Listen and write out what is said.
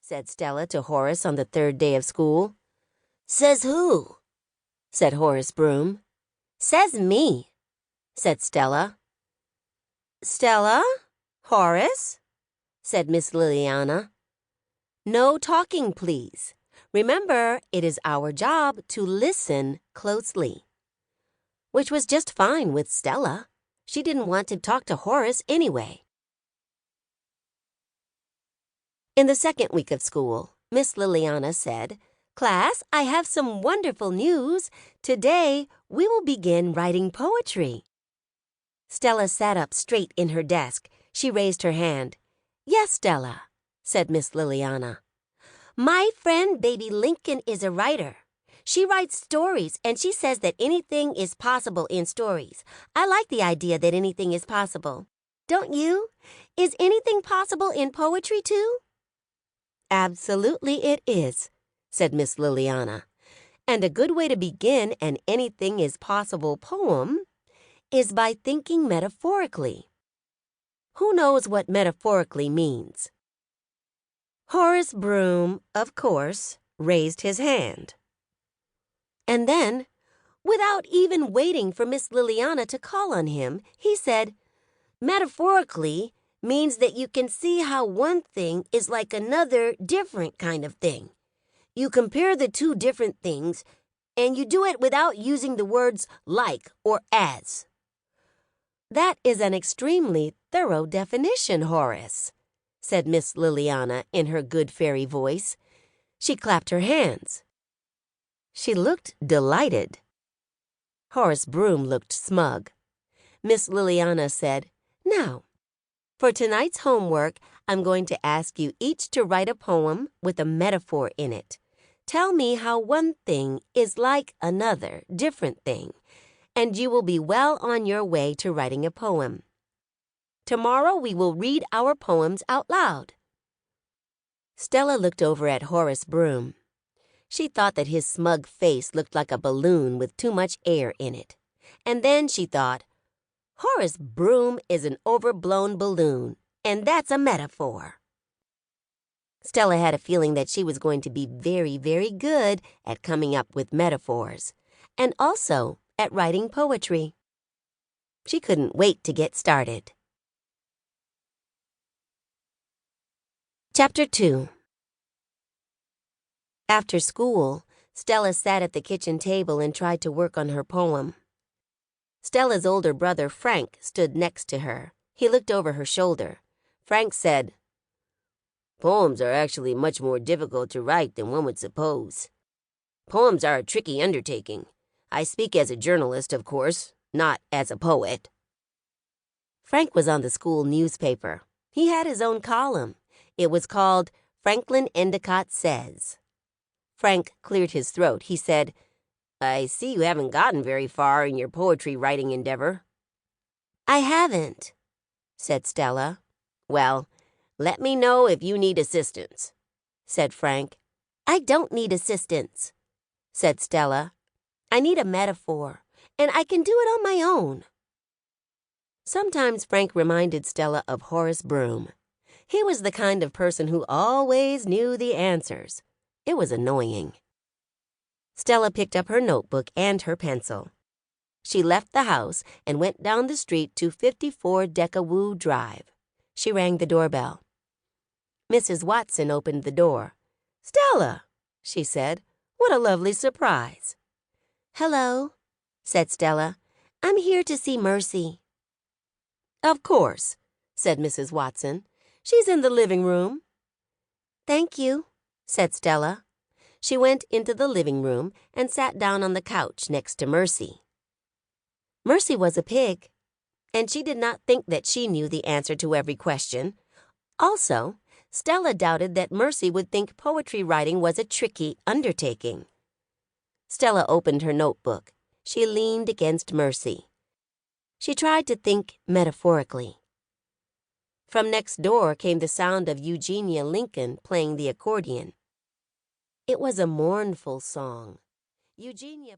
said Stella to Horace on the third day of school. "Says who?" said Horace Broom. "Says me," said Stella. "Stella? Horace?" said Miss Liliana. "No talking, please. Remember, it is our job to listen closely." Which was just fine with Stella. She didn't want to talk to Horace anyway. In the second week of school, Miss Liliana said, "Class, I have some wonderful news. Today, we will begin writing poetry." Stella sat up straight in her desk. She raised her hand. "Yes, Stella," said Miss Liliana. "My friend Baby Lincoln is a writer. She writes stories, and she says that anything is possible in stories. I like the idea that anything is possible. Don't you? Is anything possible in poetry, too?" "Absolutely it is," said Miss Liliana. "And a good way to begin an anything is possible poem is by thinking metaphorically. Who knows what metaphorically means?" Horace Broom, of course, raised his hand. And then, without even waiting for Miss Liliana to call on him, he said, "Metaphorically means that you can see how one thing is like another different kind of thing. You compare the two different things, and you do it without using the words like or as." "That is an extremely thorough definition, Horace," said Miss Liliana in her good fairy voice. She clapped her hands. She looked delighted. Horace Broom looked smug. Miss Liliana said, "Now, for tonight's homework, I'm going to ask you each to write a poem with a metaphor in it. Tell me how one thing is like another different thing, and you will be well on your way to writing a poem. Tomorrow we will read our poems out loud." Stella looked over at Horace Broom. She thought that his smug face looked like a balloon with too much air in it. And then she thought, Horace Broom is an overblown balloon, and that's a metaphor. Stella had a feeling that she was going to be very, very good at coming up with metaphors, and also at writing poetry. She couldn't wait to get started. Chapter 2. After school, Stella sat at the kitchen table and tried to work on her poem. Stella's older brother, Frank, stood next to her. He looked over her shoulder. Frank said, "Poems are actually much more difficult to write than one would suppose. Poems are a tricky undertaking. I speak as a journalist, of course, not as a poet." Frank was on the school newspaper. He had his own column. It was called Stella Endicott Says. Frank cleared his throat. He said, "I see you haven't gotten very far in your poetry writing endeavor." "I haven't," said Stella. "Well, let me know if you need assistance," said Frank. "I don't need assistance," said Stella. "I need a metaphor, and I can do it on my own." Sometimes Frank reminded Stella of Horace Broom. He was the kind of person who always knew the answers. It was annoying. Stella picked up her notebook and her pencil. She left the house and went down the street to 54 Deckawoo Drive. She rang the doorbell. Mrs. Watson opened the door. "Stella," she said, "what a lovely surprise." "Hello," said Stella. "I'm here to see Mercy." "Of course," said Mrs. Watson. "She's in the living room." "Thank you," said Stella. She went into the living room and sat down on the couch next to Mercy. Mercy was a pig, and she did not think that she knew the answer to every question. Also, Stella doubted that Mercy would think poetry writing was a tricky undertaking. Stella opened her notebook. She leaned against Mercy. She tried to think metaphorically. From next door came the sound of Eugenia Lincoln playing the accordion. It was a mournful song. Eugenia